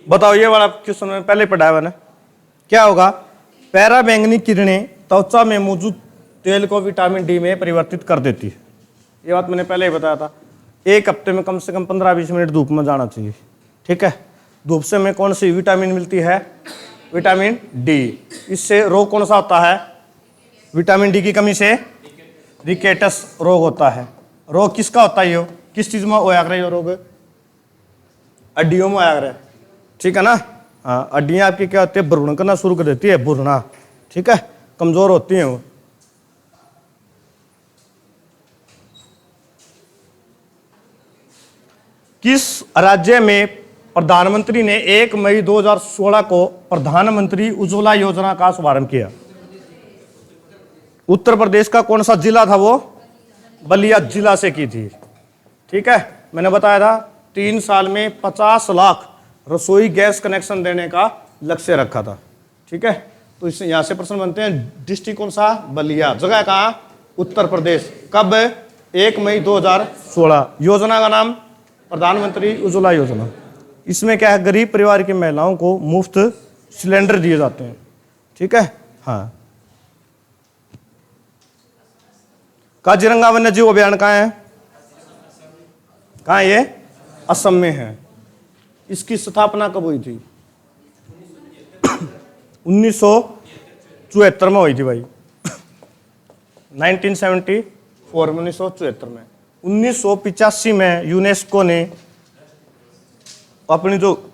बताओ ये वाला क्वेश्चन में पहले पढ़ा है मैंने। क्या होगा? पैरा बैंगनी किरणें त्वचा में मौजूद तेल को विटामिन डी में परिवर्तित कर देती है। ये बात मैंने पहले ही बताया था। एक हफ्ते में कम से कम 15-20 मिनट धूप में जाना चाहिए। ठीक है, धूप से हमें कौन सी विटामिन मिलती है? Vitamin D. इससे रोग कौन सा होता है? विटामिन डी की कमी से रिकेटस रोग होता है। रोग किसका होता है? ये किस चीज में होया करे? रोग हड्डियों में होया करे। ठीक है ना? हाँ, हड्डियां आपकी क्या होती है? भ्रूण करना शुरू कर देती है, भ्रूणा। ठीक है, कमजोर होती हैं वो। किस राज्य में प्रधानमंत्री ने 1 मई 2016 को प्रधानमंत्री उज्ज्वला योजना का शुभारंभ किया? उत्तर प्रदेश का कौन सा जिला था वो? बलिया जिला से की थी। ठीक है, मैंने बताया था 3 साल में 50 लाख रसोई गैस कनेक्शन देने का लक्ष्य रखा था। ठीक है, तो इससे यहां से प्रश्न बनते हैं। डिस्ट्रिक्ट कौन सा? बलिया। जगह कहां? उत्तर प्रदेश। कब? 1 मई 2016। योजना का नाम प्रधानमंत्री उज्ज्वला योजना। इसमें क्या है? गरीब परिवार की महिलाओं को मुफ्त सिलेंडर दिए जाते हैं। ठीक है, हाँ। काजीरंगा वन्य जीव अभ्यारण्य कहाँ है? कहाँ है ये? असम में है। इसकी स्थापना कब हुई थी? 1974 में हुई थी भाई। 1974 में, 1974 में। 1985 में यूनेस्को ने अपनी जो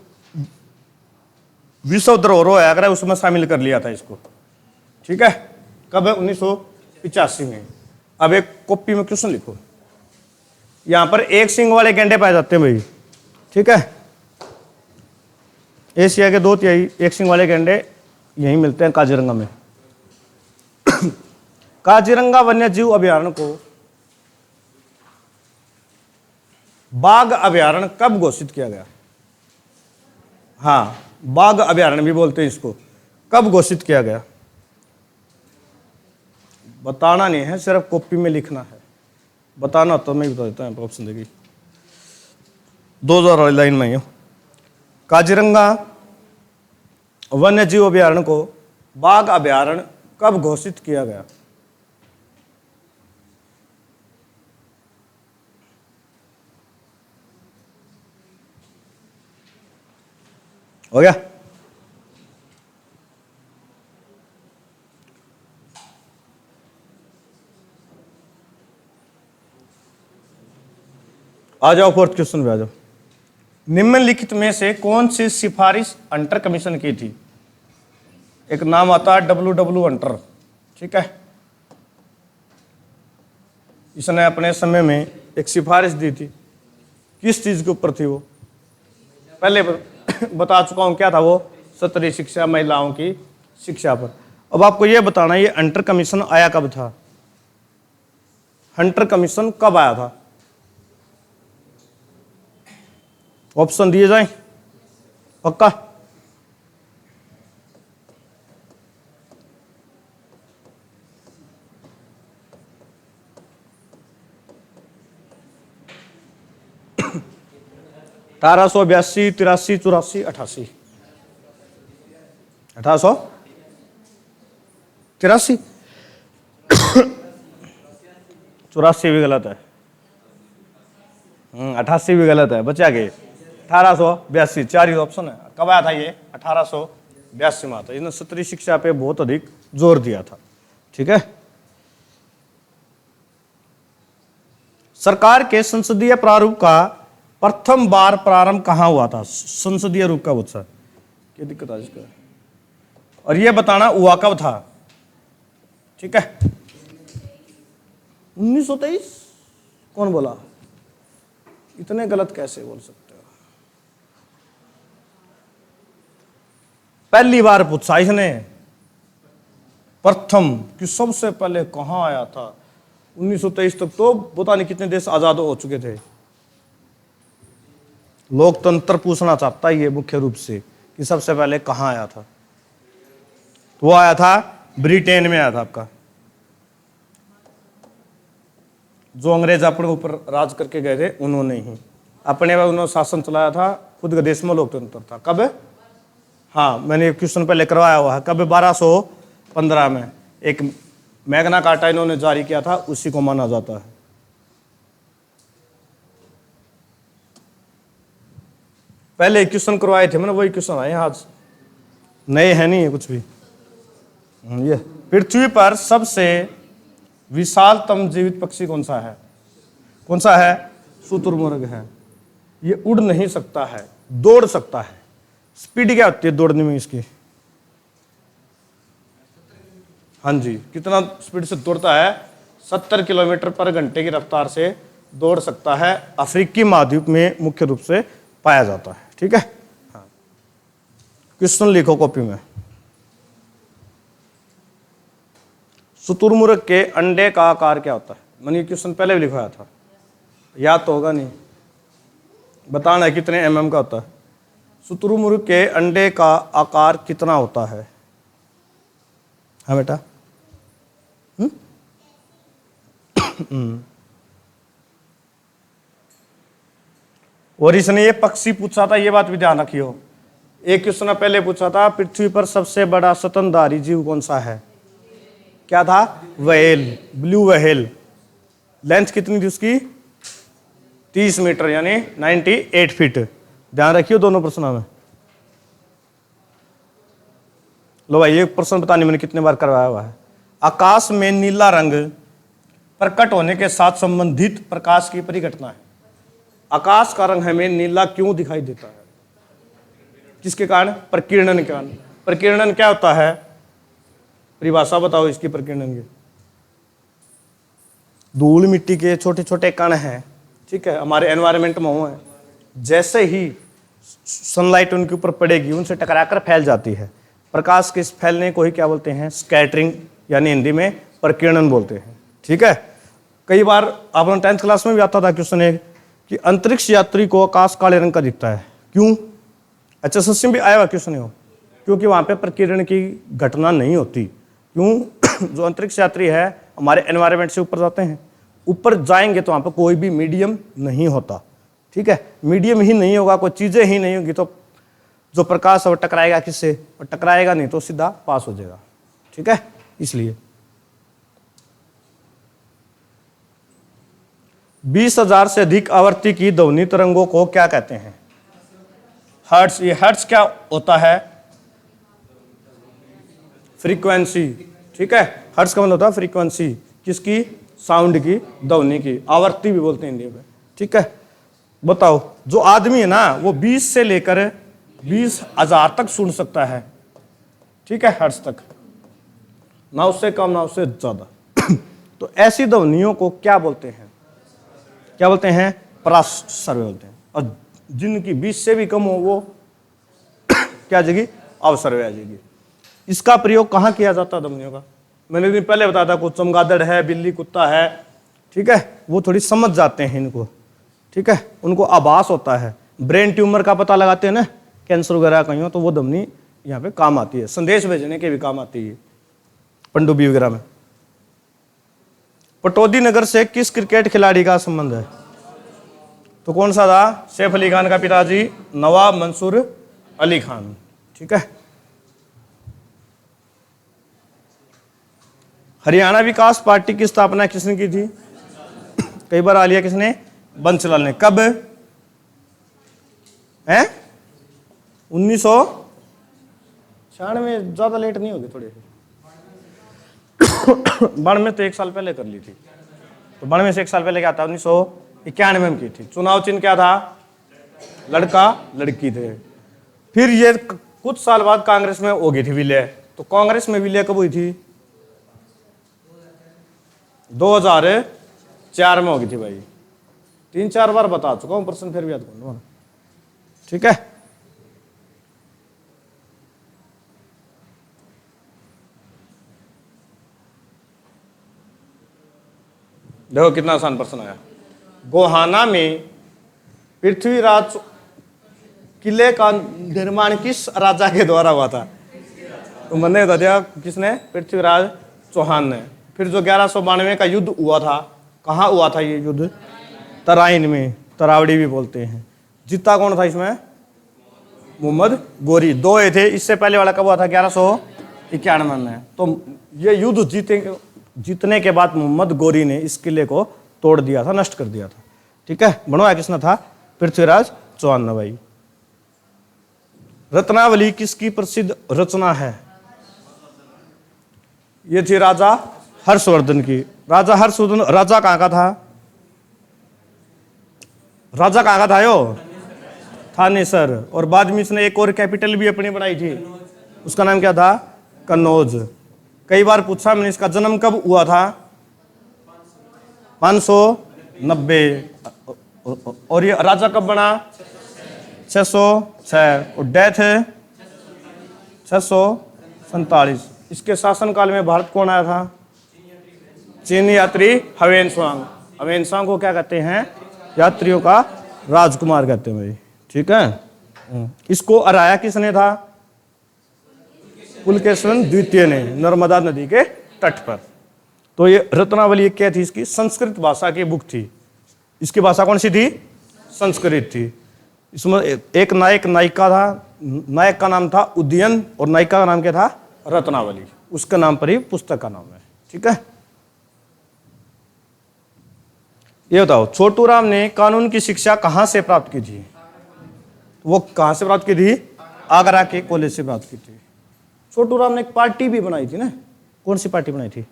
विश्व धरोहर है अगर उसमें शामिल कर लिया था इसको। ठीक है, कब है? 1985 में। अब एक कॉपी में क्वेश्चन लिखो। यहां पर एक सिंग वाले गैंडे पाए जाते हैं भाई। ठीक है, एशिया के 2/3 एक सिंग वाले गैंडे यहीं मिलते हैं काजीरंगा में। काजीरंगा वन्य जीव अभ्यारण्य को बाघ अभ्यारण्य कब घोषित किया गया? हाँ, बाघ अभ्यारण्य भी बोलते हैं इसको। कब घोषित किया गया? बताना नहीं है, सिर्फ कॉपी में लिखना है। बताना तो मैं बता देता हूँ। ऑप्शन देखिए, 2000 वाली लाइन में ही। काजीरंगा वन्य जीव अभ्यारण्य को बाघ अभ्यारण्य कब घोषित किया गया? हो गया? आ जाओ फोर्थ क्वेश्चन पे आ जाओ। निम्नलिखित में से कौन सी सिफारिश हंटर कमीशन की थी? एक नाम आता है WW हंटर। ठीक है, इसने अपने समय में एक सिफारिश दी थी। किस चीज के ऊपर थी वो? पहले बता चुका हूं क्या था वो? स्तरीय शिक्षा, महिलाओं की शिक्षा पर। अब आपको यह बताना ये हंटर कमीशन आया कब था? हंटर कमीशन कब आया था? ऑप्शन दिए जाएं? पक्का? अठारह सौ 82, 83, 84, 88। 1883। 84 भी गलत है। 88 भी गलत है। बचा के 1882। 4 ही ऑप्शन है। कब आया था ये? 1882 में आता। इसने स्तरीय शिक्षा पे बहुत अधिक जोर दिया था। ठीक है, सरकार के संसदीय प्रारूप का प्रथम बार प्रारंभ कहां हुआ था? संसदीय रूप का उत्सव। क्या दिक्कत है इसका? और यह बताना हुआ कब था? ठीक है, 1923। कौन बोला? इतने गलत कैसे बोल सकते हो? पहली बार पूछा इसने प्रथम कि सबसे पहले कहां आया था। 1923 तक तो पता नहीं कितने देश आजाद हो चुके थे। लोकतंत्र पूछना चाहता है ये मुख्य रूप से कि सबसे पहले कहां आया था। तो वो आया था ब्रिटेन में आया था आपका। जो अंग्रेज अपने ऊपर राज करके गए थे उन्होंने ही। अपने वक्त उन्होंने शासन चलाया था, खुद का देश में लोकतंत्र था। कब? हाँ, मैंने क्वेश्चन पहले करवाया हुआ है। कब? 1215 में एक मैग्ना कार्टा इन्होंने जारी किया था, उसी को माना जाता है। पहले क्वेश्चन करवाए थे मैंने, वही क्वेश्चन आए आज, नए है नहीं है कुछ भी। ये पृथ्वी पर सबसे विशालतम जीवित पक्षी कौन सा है? कौन सा है? शुतुरमुर्ग है। ये उड़ नहीं सकता है, दौड़ सकता है। स्पीड क्या होती है दौड़ने में इसकी? हाँ जी, कितना स्पीड से दौड़ता है? 70 किलोमीटर पर घंटे की रफ्तार से दौड़ सकता है। अफ्रीकी महाद्वीप में मुख्य रूप से पाया जाता है। ठीक है, हाँ। क्वेश्चन लिखो कॉपी में। शुतुरमुर्ग के अंडे का आकार क्या होता है? मैंने ये क्वेश्चन पहले भी लिखवाया था, याद तो होगा नहीं। बताना है कितने mm का होता है। शुतुरमुर्ग के अंडे का आकार कितना होता है? हाँ बेटा, और इसने ये पक्षी पूछा था, ये बात भी ध्यान रखियो। एक क्वेश्चन पहले पूछा था, पृथ्वी पर सबसे बड़ा स्तनधारी जीव कौन सा है? क्या था? Whale, blue whale. लेंथ कितनी थी उसकी? 30 मीटर यानी 98 फीट। ध्यान रखियो दोनों प्रश्नों में। लो भाई, एक प्रश्न पता नहीं मैंने कितने बार करवाया हुआ है। आकाश में नीला रंग प्रकट होने के साथ संबंधित प्रकाश की परिघटना है। आकाश का रंग हमें नीला क्यों दिखाई देता है? किसके कारण? प्रकीर्णन के कारण। प्रकीर्णन क्या होता है? परिभाषा बताओ इसकी प्रकीर्णन की। धूल मिट्टी के छोटे छोटे कण हैं, ठीक है, हमारे एनवायरनमेंट में हुए हैं। जैसे ही सनलाइट उनके ऊपर पड़ेगी, उनसे टकराकर फैल जाती है। प्रकाश के इस फैलने को ही क्या बोलते हैं? स्कैटरिंग, यानी हिंदी में प्रकीर्णन बोलते हैं। ठीक है, कई बार आपने 10th क्लास में भी आता था क्वेश्चन एक कि अंतरिक्ष यात्री को आकाश काले रंग का दिखता है, क्यों? HSS में भी आया हुआ क्वेश्चन हो, क्योंकि वहां पे प्रकीर्णन की घटना नहीं होती। क्यों? जो अंतरिक्ष यात्री है हमारे एनवायरनमेंट से ऊपर जाते हैं, ऊपर जाएंगे तो वहां पर कोई भी मीडियम नहीं होता। ठीक है, मीडियम ही नहीं होगा, कोई चीजें ही नहीं होगी, तो जो प्रकाश है वो टकराएगा किससे? और टकराएगा नहीं तो सीधा पास हो जाएगा। ठीक है, इसलिए 20,000 से अधिक आवृत्ति की ध्वनि तरंगों को क्या कहते हैं? हर्ट्ज। ये हर्ट्ज क्या होता है? फ्रीक्वेंसी। ठीक है, हर्ट्ज का मतलब होता है फ्रीक्वेंसी, किसकी? साउंड की, ध्वनि की। आवृत्ति भी बोलते हैं हिंदी में। ठीक है, बताओ, जो आदमी है ना वो 20 से लेकर 20,000 तक सुन सकता है। ठीक है, हर्ट्ज तक, ना उससे कम ना उससे ज्यादा। तो ऐसी ध्वनियों को क्या बोलते हैं? क्या बोलते हैं? पराश्रव्य बोलते हैं। और जिनकी 20 से भी कम हो वो क्या आ जाएगी? अवश्रव्य आ जाएगी। इसका प्रयोग कहाँ किया जाता है ध्वनियों का? मैंने दिन पहले बताया था, कुछ चमगादड़ है, बिल्ली, कुत्ता है, ठीक है, वो थोड़ी समझ जाते हैं इनको। ठीक है, उनको आभास होता है। ब्रेन ट्यूमर का पता लगाते हैं ना, कैंसर वगैरह कहीं हो, तो वो ध्वनि यहाँ पे काम आती है। संदेश भेजने के भी काम आती है, पनडुब्बी वगैरह में। पटौदी नगर से किस क्रिकेट खिलाड़ी का संबंध है? तो कौन सा था? सैफ अली खान का पिताजी नवाब मंसूर अली खान। ठीक है, हरियाणा विकास पार्टी की स्थापना किसने की थी? कई बार आ लिया किसने? बंसीलाल ने। कब है? 1996। ज्यादा लेट नहीं होगी, थोड़ी 92 तो 1 साल पहले कर ली थी। तो 92 से 1 साल पहले क्या था? 1991 में की थी। चुनाव चिन्ह क्या था? लड़का लड़की थे। फिर ये कुछ साल बाद कांग्रेस में हो गई थी विलय। तो कांग्रेस में विलय कब हुई थी? 2004 में होगी थी भाई। 3-4 बार बता चुका हूं, प्रश्न फिर भी याद कर लो। ठीक है, देखो कितना आसान प्रश्न आया। गोहाना में पृथ्वीराज किले का निर्माण किस राजा के द्वारा हुआ था? तो मैंने बता दिया, किसने? पृथ्वीराज चौहान ने। फिर जो 1192 का युद्ध हुआ था, कहाँ हुआ था ये युद्ध? तराइन में। तरावड़ी भी बोलते हैं। जीता कौन था इसमें? मोहम्मद गोरी। 2 ये थे। इससे पहले वाला कब हुआ था? 1191 में। तो ये युद्ध जीतने के बाद मोहम्मद गोरी ने इस किले को तोड़ दिया था, नष्ट कर दिया था। ठीक है। बनवाया किसने था? पृथ्वीराज चौहान ने भाई। रत्नावली किसकी प्रसिद्ध रचना है? ये थी राजा हर्षवर्धन की। राजा हर्षवर्धन राजा कहां का था? राजा कहां का था यो? थानेसर। और बाद में इसने एक और कैपिटल भी अपनी बनाई थी, उसका नाम क्या था? कन्नौज। कई बार पूछा मैंने इसका जन्म कब हुआ था? 590। और ये राजा कब बना? 606। और डेथ 647। इसके शासनकाल में भारत कौन आया था? चीनी यात्री हवेनसांग। हवेनसांग को क्या कहते हैं? यात्रियों का राजकुमार कहते हैं भाई। ठीक है। इसको हराया किसने था? पुलकेशिन द्वितीय ने, नर्मदा नदी के तट पर। तो ये रत्नावली क्या थी? इसकी संस्कृत भाषा की बुक थी। इसकी भाषा कौन सी थी? संस्कृत थी। इसमें एक नायक नायिका था। नायक का नाम था उदयन और नायिका का नाम क्या था? रत्नावली। उसके नाम पर ही पुस्तक का नाम है। ठीक है। ये बताओ, छोटू राम ने कानून की शिक्षा कहां से प्राप्त की थी? वो कहां से प्राप्त की थी? आगरा के कॉलेज से प्राप्त की थी। छोटू राम ने एक पार्टी भी बनाई थी ना। कौन सी पार्टी बनाई थी?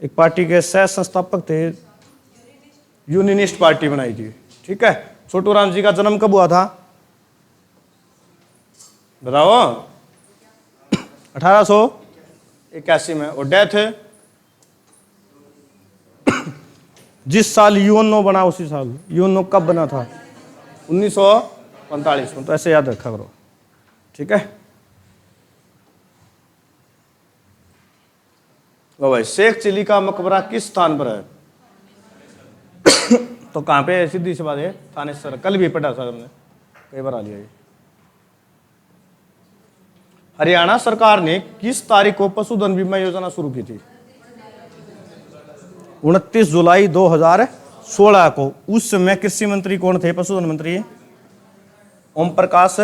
एक पार्टी के सह संस्थापक थे, यूनियनिस्ट पार्टी बनाई थी। ठीक है। छोटू राम जी का जन्म कब हुआ था? बताओ। 1881 में। और डेथ जिस साल यूएनओ बना उसी साल। यूएनओ कब बना था? 1945 में। तो ऐसे याद रखा करो। ठीक है। लो भाई, शेख चिली का मकबरा किस स्थान पर है? तो कहां पे? सीधी सी बात है, थानेसर। कल भी पढ़ा था हमने, कई बार आ लिया। हरियाणा सरकार ने किस तारीख को पशुधन बीमा योजना शुरू की थी? 29 जुलाई 2016 को। उस समय कृषि मंत्री कौन थे? पशुधन मंत्री ओम प्रकाश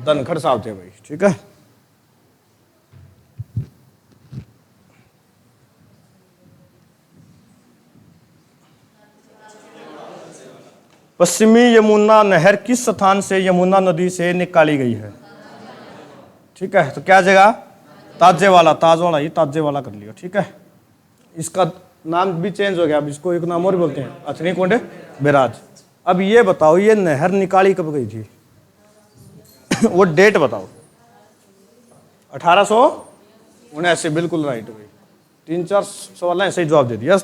धनखड़ साहब थे भाई। ठीक है। पश्चिमी यमुना नहर किस स्थान से यमुना नदी से निकाली गई है? ठीक है। तो क्या जगह? ताजेवाला। ताजवाला ही ताजेवाला कर लिया। ठीक है। इसका नाम भी चेंज हो गया, अब इसको एक नाम और बोलते हैं, अथनी कुंड बैराज। अब ये बताओ, ये नहर निकाली कब गई थी? वो डेट बताओ। 1879। बिल्कुल राइट भाई। 3-4 सवाल ऐसे ही जवाब दे दिया।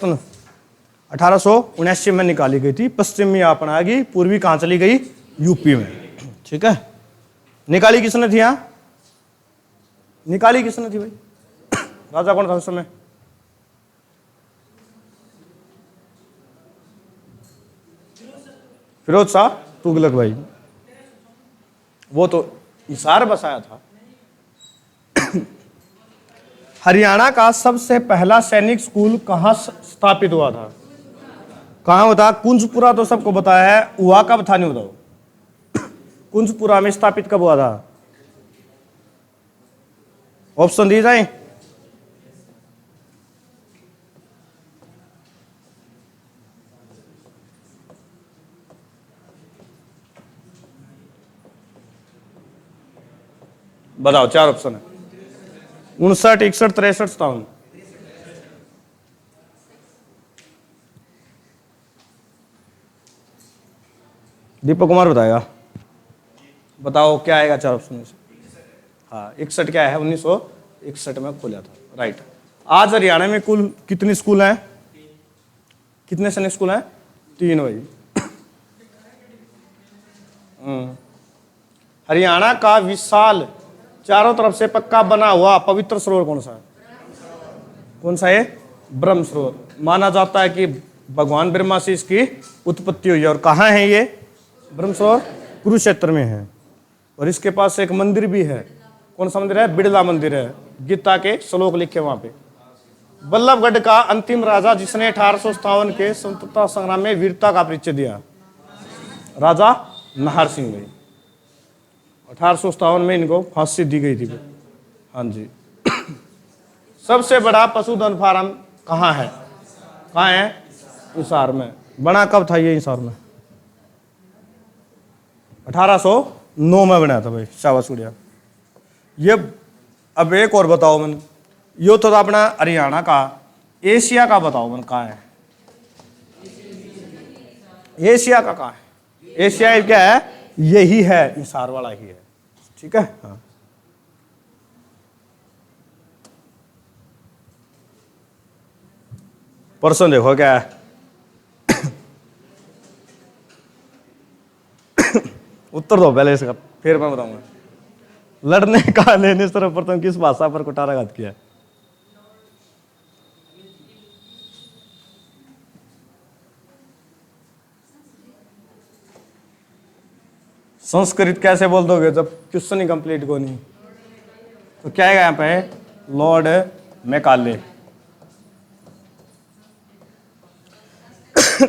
1879 में निकाली गई थी। पश्चिम में अपना आ गई, पूर्वी कहां चली गई? यूपी में। ठीक है। निकाली किसने थी? यहां निकाली किसने थी भाई? राजा कौन था उस समय? फिरोज शाह तुगलक भाई। वो तो हिसार बसाया था। हरियाणा का सबसे पहला सैनिक स्कूल कहां स्थापित हुआ था? कहां हुआ था? कुंजपुरा तो सबको बताया है, हुआ कब था नहीं बताओ। कुंजपुरा में स्थापित कब हुआ था? ऑप्शन दिए जाए। बताओ, 4 ऑप्शन है। 59, 61, 63, 57। दीपक कुमार बताएगा। बताओ क्या आएगा 4 ऑप्शन में से? हाँ, 61 क्या है? 1961 में खुला था। राइट। आज हरियाणा में कुल कितने स्कूल हैं? कितने सैनिक स्कूल हैं? 3 भाई। हरियाणा का विशाल चारों तरफ से पक्का बना हुआ पवित्र सरोवर कौन सा है? कौन सा है? ब्रह्म सरोवर। माना जाता है कि भगवान ब्रह्मा से इसकी उत्पत्ति हुई है। और कहाँ है ये ब्रह्म सरोवर? कुरुक्षेत्र में है। और इसके पास एक मंदिर भी है। कौन सा मंदिर है? बिड़ला मंदिर है। गीता के श्लोक लिखे वहां पे। बल्लभगढ़ का अंतिम राजा जिसने 1857 के स्वतंत्रता संग्राम में वीरता का परिचय दिया, राजा नाहर सिंह भाई। 1857 में इनको फांसी दी गई थी। हाँ जी। सबसे बड़ा पशुधन फार्म कहाँ है? कहाँ है? हिसार में। बना कब था ये हिसार में? 1809 में बनाया था भाई। शाबाश उड़िया। ये अब एक और बताओ मन, यो तो था अपना हरियाणा का। एशिया का बताओ मन कहाँ है? एशिया का कहाँ है? एशिया क्या है? यही है, हिसार वाला ही है। ठीक है। हाँ। प्रश्न देखो क्या है। उत्तर दो पहले इसका, फिर मैं बताऊंगा। लड़ने का लेने सर्वप्रथम किस भाषा पर कुठाराघात किया? संस्कृत कैसे बोल दोगे जब क्वेश्चन ही कंप्लीट को नहीं? तो क्या है यहाँ पे? लॉर्ड मैकाले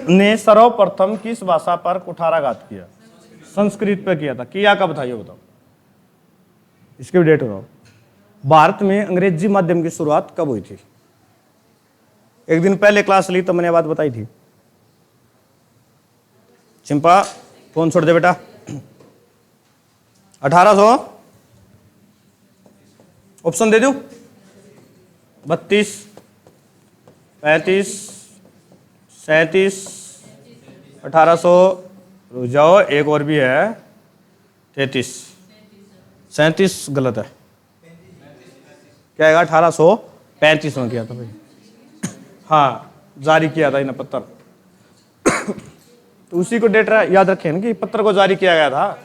ने सर्वप्रथम किस भाषा पर कुठाराघात किया? संस्कृत पर किया था। किया कब था ये बताओ, इसकी भी डेट बताओ। भारत में अंग्रेजी माध्यम की शुरुआत कब हुई थी? एक दिन पहले क्लास ली तो मैंने बात बताई थी। चिंपा फोन छोड़ दे बेटा। 1800 ऑप्शन दे दूं? 32, 35, 37, 1800, रुक जाओ एक और भी है, 33, 37 गलत है। क्या है? 1835 में किया था भाई। हाँ, जारी किया था इन्हें पत्र। तो उसी को डेट याद रखें ना कि पत्र को जारी किया गया था।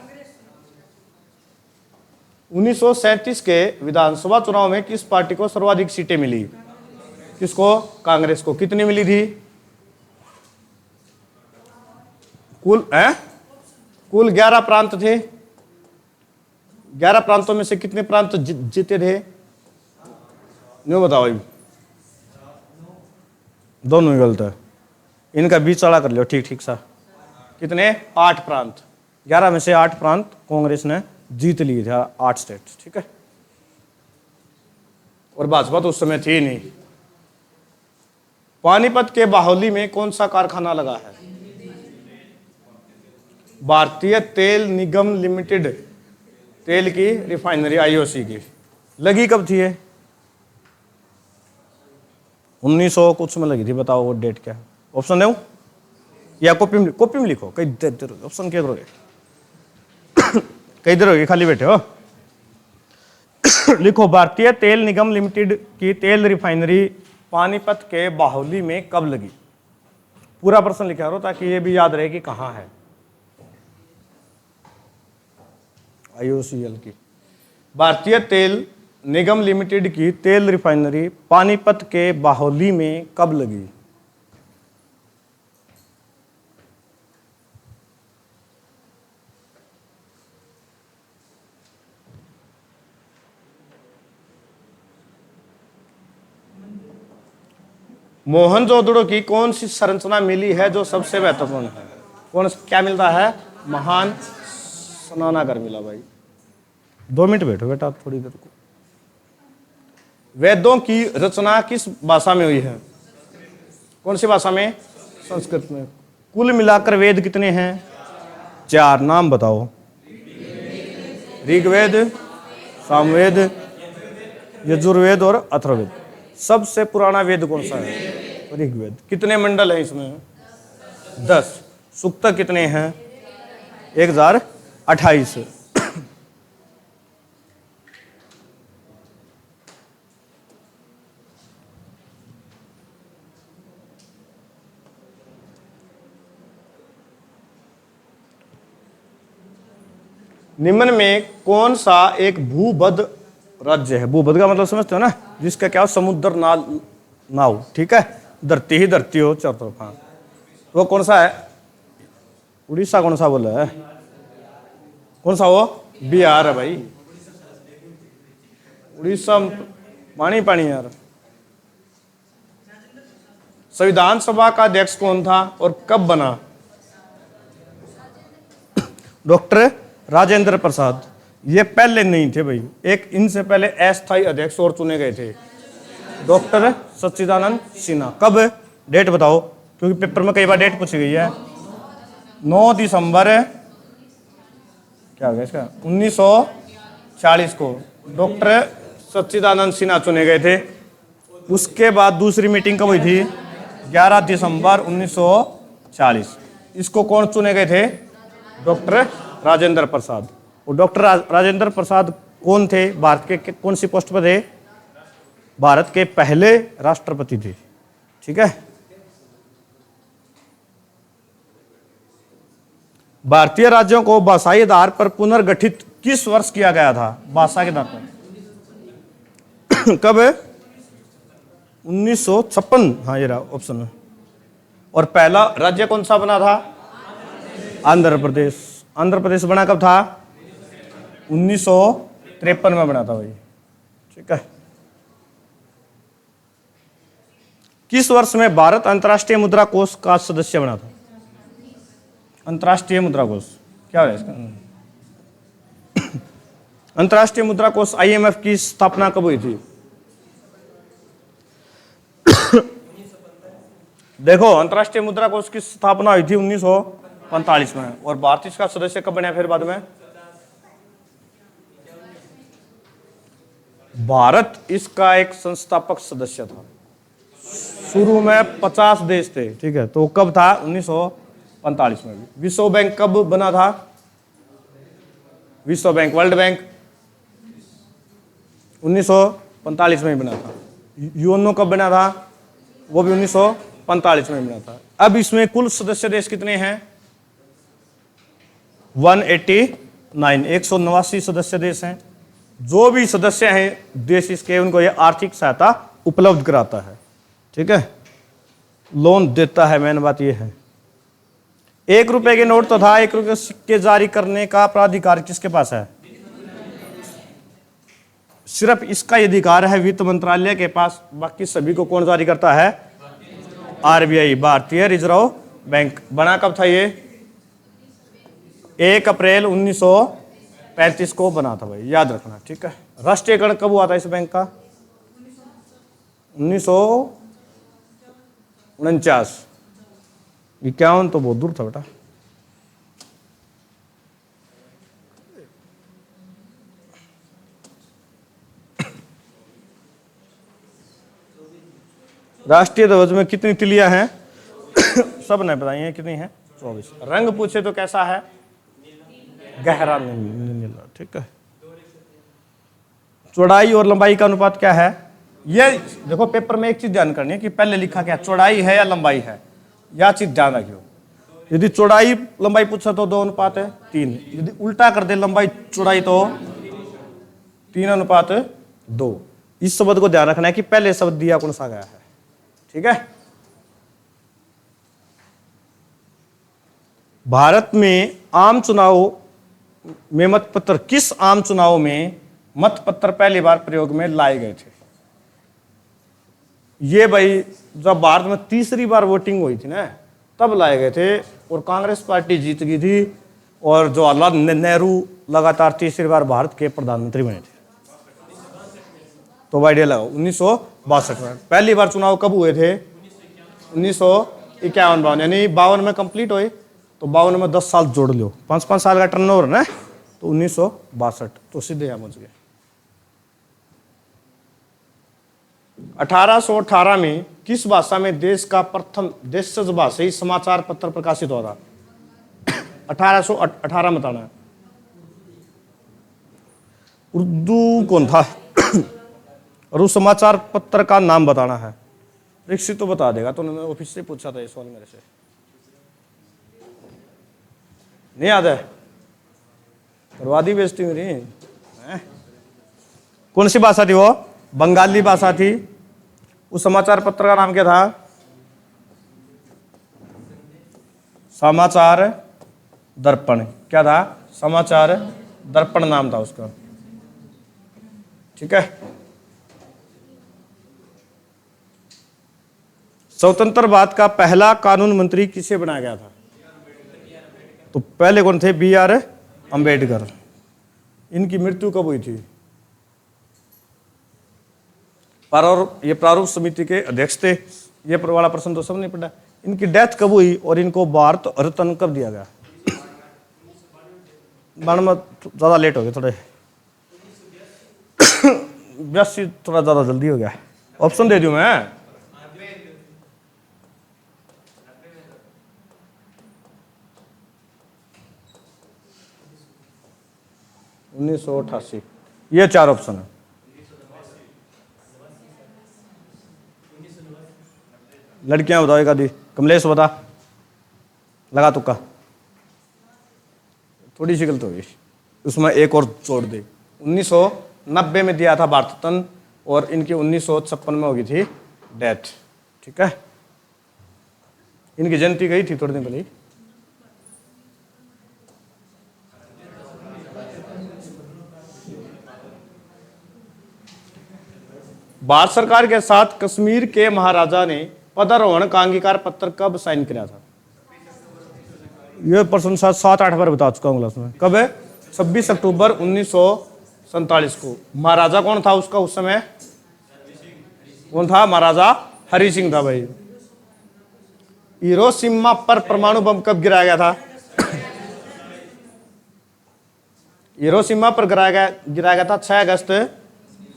1937 के विधानसभा चुनाव में किस पार्टी को सर्वाधिक सीटें मिली? किसको? कांग्रेस को। कितनी मिली थी? कुल 11 प्रांत थे। 11 प्रांतों में से कितने प्रांत जीते थे? न्यू बताओ अभी। दोनों ही गलत है। इनका बीच चढ़ा कर लो ठीक ठीक सा। कितने? 8 प्रांत। 11 में से 8 प्रांत कांग्रेस ने जीत लिए थे, 8 स्टेट। ठीक है। और भाजपा तो उस समय थी नहीं। पानीपत के बाहुली में कौन सा कारखाना लगा है? भारतीय तेल निगम लिमिटेड, तेल की रिफाइनरी, आईओसी की। लगी कब थी ये? 1900 कुछ में लगी थी। बताओ वो डेट क्या है? ऑप्शन दूं या कॉपी में लिखो? कई देर ऑप्शन क्या करोगे? कई देर होगी खाली बैठे हो। लिखो, भारतीय तेल निगम लिमिटेड की तेल रिफाइनरी पानीपत के बाहुली में कब लगी? पूरा प्रश्न लिखा करो ताकि ये भी याद रहे कि कहां है। आईओसीएल की भारतीय तेल निगम लिमिटेड की तेल रिफाइनरी पानीपत के बाहुली में कब लगी? मोहनजोदड़ो की कौन सी संरचना मिली है जो सबसे महत्वपूर्ण है? कौन क्या मिलता है? महान स्नानागार मिला भाई। 2 मिनट बैठो बेटा थोड़ी देर को। वेदों की रचना किस भाषा में हुई है? कौन सी भाषा में? संस्कृत में। कुल मिलाकर वेद कितने हैं? 4। नाम बताओ। ऋग्वेद, सामवेद, यजुर्वेद और अथर्ववेद। सबसे पुराना वेद कौन सा है? ऋग्वेद। कितने मंडल हैं इसमें? 10। सूक्त कितने हैं? 1028। निम्न में कौन सा एक भूबद्ध राज्य है? भूबद्ध का मतलब समझते हो ना, जिसका क्या हो? समुद्र नाव। ठीक है। धरती ही धरती हो चारों तरफ। हाँ, वो कौन सा है? उड़ीसा कौन सा बोला है? कौन सा? वो बिहार है भाई। उड़ीसा पानी पानी यार। संविधान सभा का अध्यक्ष कौन था और कब बना? डॉक्टर राजेंद्र प्रसाद। ये पहले नहीं थे भाई, एक इनसे पहले अस्थायी अध्यक्ष और चुने गए थे, डॉक्टर सच्चिदानंद सिन्हा। कब, डेट बताओ, क्योंकि पेपर में कई बार डेट पूछी गई है। 9 दिसंबर क्या हो गया इसका 1940 को डॉक्टर सच्चिदानंद सिन्हा चुने गए थे। उसके बाद दूसरी मीटिंग कब हुई थी, 11 दिसंबर 1940। इसको कौन चुने गए थे, डॉक्टर राजेंद्र प्रसाद। और डॉक्टर राजेंद्र प्रसाद कौन थे, भारत के कौन सी पोस्ट पर थे, भारत के पहले राष्ट्रपति थे। ठीक है, भारतीय राज्यों को भाषाई आधार पर पुनर्गठित किस वर्ष किया गया था, भाषा के आधार पर कब, 1956। हाँ ये रहा ऑप्शन में। और पहला राज्य कौन सा बना था, आंध्र प्रदेश। आंध्र प्रदेश बना कब था, 1953 में बना था भाई। ठीक है, किस वर्ष में भारत अंतर्राष्ट्रीय मुद्रा कोष का सदस्य बना था, अंतर्राष्ट्रीय मुद्रा कोष क्या है इसका, अंतर्राष्ट्रीय मुद्रा कोष IMF की स्थापना कब हुई थी। देखो, अंतर्राष्ट्रीय मुद्रा कोष की स्थापना हुई थी 1945 में। और भारत इसका सदस्य कब बना फिर बाद में, भारत इसका एक संस्थापक सदस्य था। शुरू में 50 देश थे। ठीक है, तो कब था, 1945 में। विश्व बैंक कब बना था, विश्व बैंक, वर्ल्ड बैंक 1945 में ही बना था। यूएनओ कब बना था, वो भी 1945 में बना था। अब इसमें कुल सदस्य देश कितने हैं, 189, 189 सदस्य देश हैं। जो भी सदस्य हैं देश इसके, उनको ये आर्थिक सहायता उपलब्ध कराता है। ठीक है, लोन देता है, मेन बात ये है। 1 रुपए के नोट तो था, 1 रुपए के सिक्के जारी करने का प्राधिकार किसके पास है, सिर्फ इसका अधिकार है वित्त मंत्रालय के पास। बाकी सभी को कौन जारी करता है, RBI, भारतीय रिजर्व बैंक। बना कब था ये, 1 अप्रैल 1935 को बना था भाई, याद रखना। ठीक है, राष्ट्रीयकरण कब हुआ था इस बैंक का, 1949। 51 तो बहुत दूर था बेटा। राष्ट्रीय ध्वज में कितनी तिलियां हैं, सब ने बताइए कितनी है, 24। रंग पूछे तो कैसा है, गहरा नीला। ठीक है, चौड़ाई और लंबाई का अनुपात क्या है, ये देखो पेपर में एक चीज ध्यान करनी है कि पहले लिखा क्या, चौड़ाई है या लंबाई है, यह चीज ध्यान रखियो। यदि चौड़ाई लंबाई पूछा तो 2 अनुपात है 3, यदि उल्टा कर दे लंबाई चौड़ाई तो 3 अनुपात 2। इस शब्द को ध्यान रखना है कि पहले शब्द दिया कौन सा गया है। ठीक है, भारत में आम चुनाव में मतपत्र, किस आम चुनाव में मतपत्र पहली बार प्रयोग में लाए गए थे। ये भाई जब भारत में तीसरी बार वोटिंग हुई थी ना, तब लाए गए थे। और कांग्रेस पार्टी जीत गई थी और जवाहरलाल नेहरू लगातार तीसरी बार भारत के प्रधानमंत्री बने थे। तो आइडिया लगाओ, 1962 में पहली बार चुनाव कब हुए थे, 1951-52, यानी 52 में कंप्लीट हुए, तो 52 में 10 साल जोड़ लो, 5-5 साल का टर्नओवर ना, तो 1962, तो सीधे यहाँ पहुंच गए। 1818 में किस भाषा में देश का प्रथम देशज भाषाई समाचार पत्र प्रकाशित हुआ था, 1818 में बताना है। उर्दू कौन था और उस समाचार पत्र का नाम बताना है। रिक्सी तो बता देगा, तो उन्होंने ऑफिस से पूछा था ये सवाल मेरे से, नहीं याद है, करवा दी बेइज्जती मेरी। कौन सी भाषा थी वो, बंगाली भाषा थी। उस समाचार पत्र का नाम क्या था, समाचार दर्पण। क्या था, समाचार दर्पण नाम था उसका। ठीक है, स्वतंत्र भारत का पहला कानून मंत्री किसे बनाया गया था, तो पहले कौन थे, BR अंबेडकर। इनकी मृत्यु कब हुई थी? ये प्रारूप समिति के अध्यक्ष थे। ये वाला प्रश्न तो सब नहीं पढ़ा। इनकी डेथ कब हुई और इनको भारत रत्न कब दिया गया? बाण में ज्यादा लेट हो गया थोड़े। 82 थोड़ा ज्यादा जल्दी हो गया। ऑप्शन दे दूं मैं? 1988। ये 4 ऑप्शन है। लड़कियां बताओ एक आधी। कमलेश बता, लगा तुक्का। थोड़ी सी गलत हो गई, उसमें एक और जोड़ दे। 1990 में दिया था भारत रत्न और इनकी 1956 में हो गई थी डेथ। ठीक है, इनकी जयंती गई थी थोड़े दिन पहले। भारत सरकार के साथ कश्मीर के महाराजा ने पदारोहण का अंगीकार पत्र कब साइन किया था? यह प्रश्न 7-8 बार बता चुका हूँ क्लास में। कब है? 26 अक्टूबर 1947 को। महाराजा कौन था उसका उस समय? कौन था? महाराजा हरि सिंह था भाई। हिरोशिमा पर परमाणु बम कब गिराया गया था? हिरोशिमा पर गिराया गया था 6 अगस्त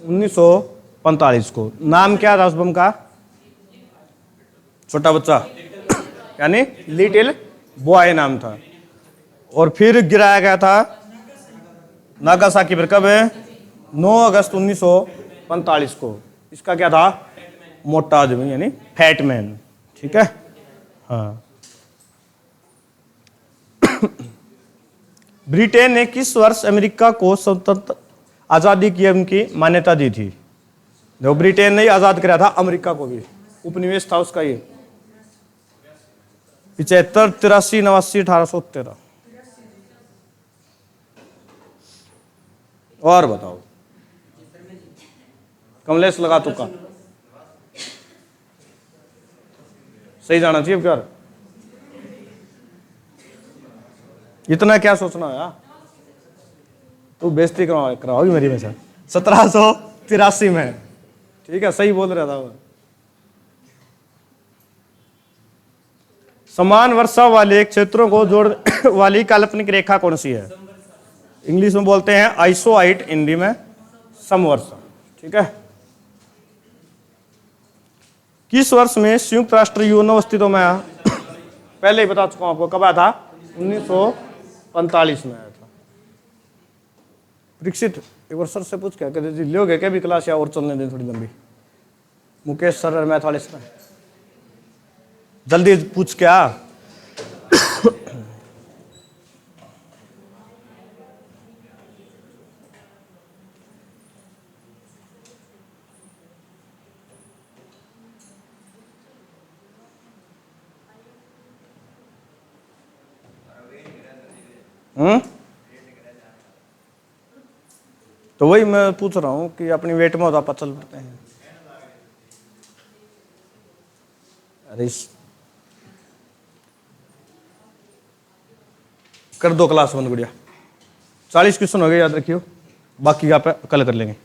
1945 को। नाम क्या था उस बम का? छोटा बच्चा, यानी लिटिल बॉय नाम था। और फिर गिराया गया था नागासाकी पर। कब है? 9 अगस्त 1945 को। इसका क्या था? मोटा आदमी, यानी फैट मैन। ठीक है, हाँ। ब्रिटेन ने किस वर्ष अमेरिका को स्वतंत्र आजादी की उनकी मान्यता दी थी? जो ब्रिटेन ने आजाद कराया था अमेरिका को भी, उपनिवेश था उसका ये। 75, 83, 89, 1813। और बताओ कमलेश, लगा तुक्का। सही जाना चाहिए क्या? इतना क्या सोचना है? तू बेइज्जती कराओगी मेरी में से। 1783 में। ठीक है, सही बोल रहा था वो। समान वर्षा वाले क्षेत्रों को जोड़ वाली काल्पनिक रेखा कौन सी है? इंग्लिश में बोलते हैं आइसोआइड, हिंदी में समवर्षा। ठीक है, किस वर्ष में संयुक्त राष्ट्र यूएन अस्तित्व में आया? पहले ही बता चुका हूं आपको। कब आया था? 1945 में आया था। परीक्षित एक बार सर से पूछ क्या कहते लोगे क्या भी क्लास, या और चलने दें थोड़ी लंबी? मुकेश सर, मैथ वाले सर, जल्दी पूछ क्या। तो वही मैं पूछ रहा हूं कि अपनी वेट में होता चल पड़ते हैं। अरे कर दो क्लास बंद गुड़िया। 40 क्वेश्चन हो गए, याद रखियो। बाकी आप कल कर लेंगे।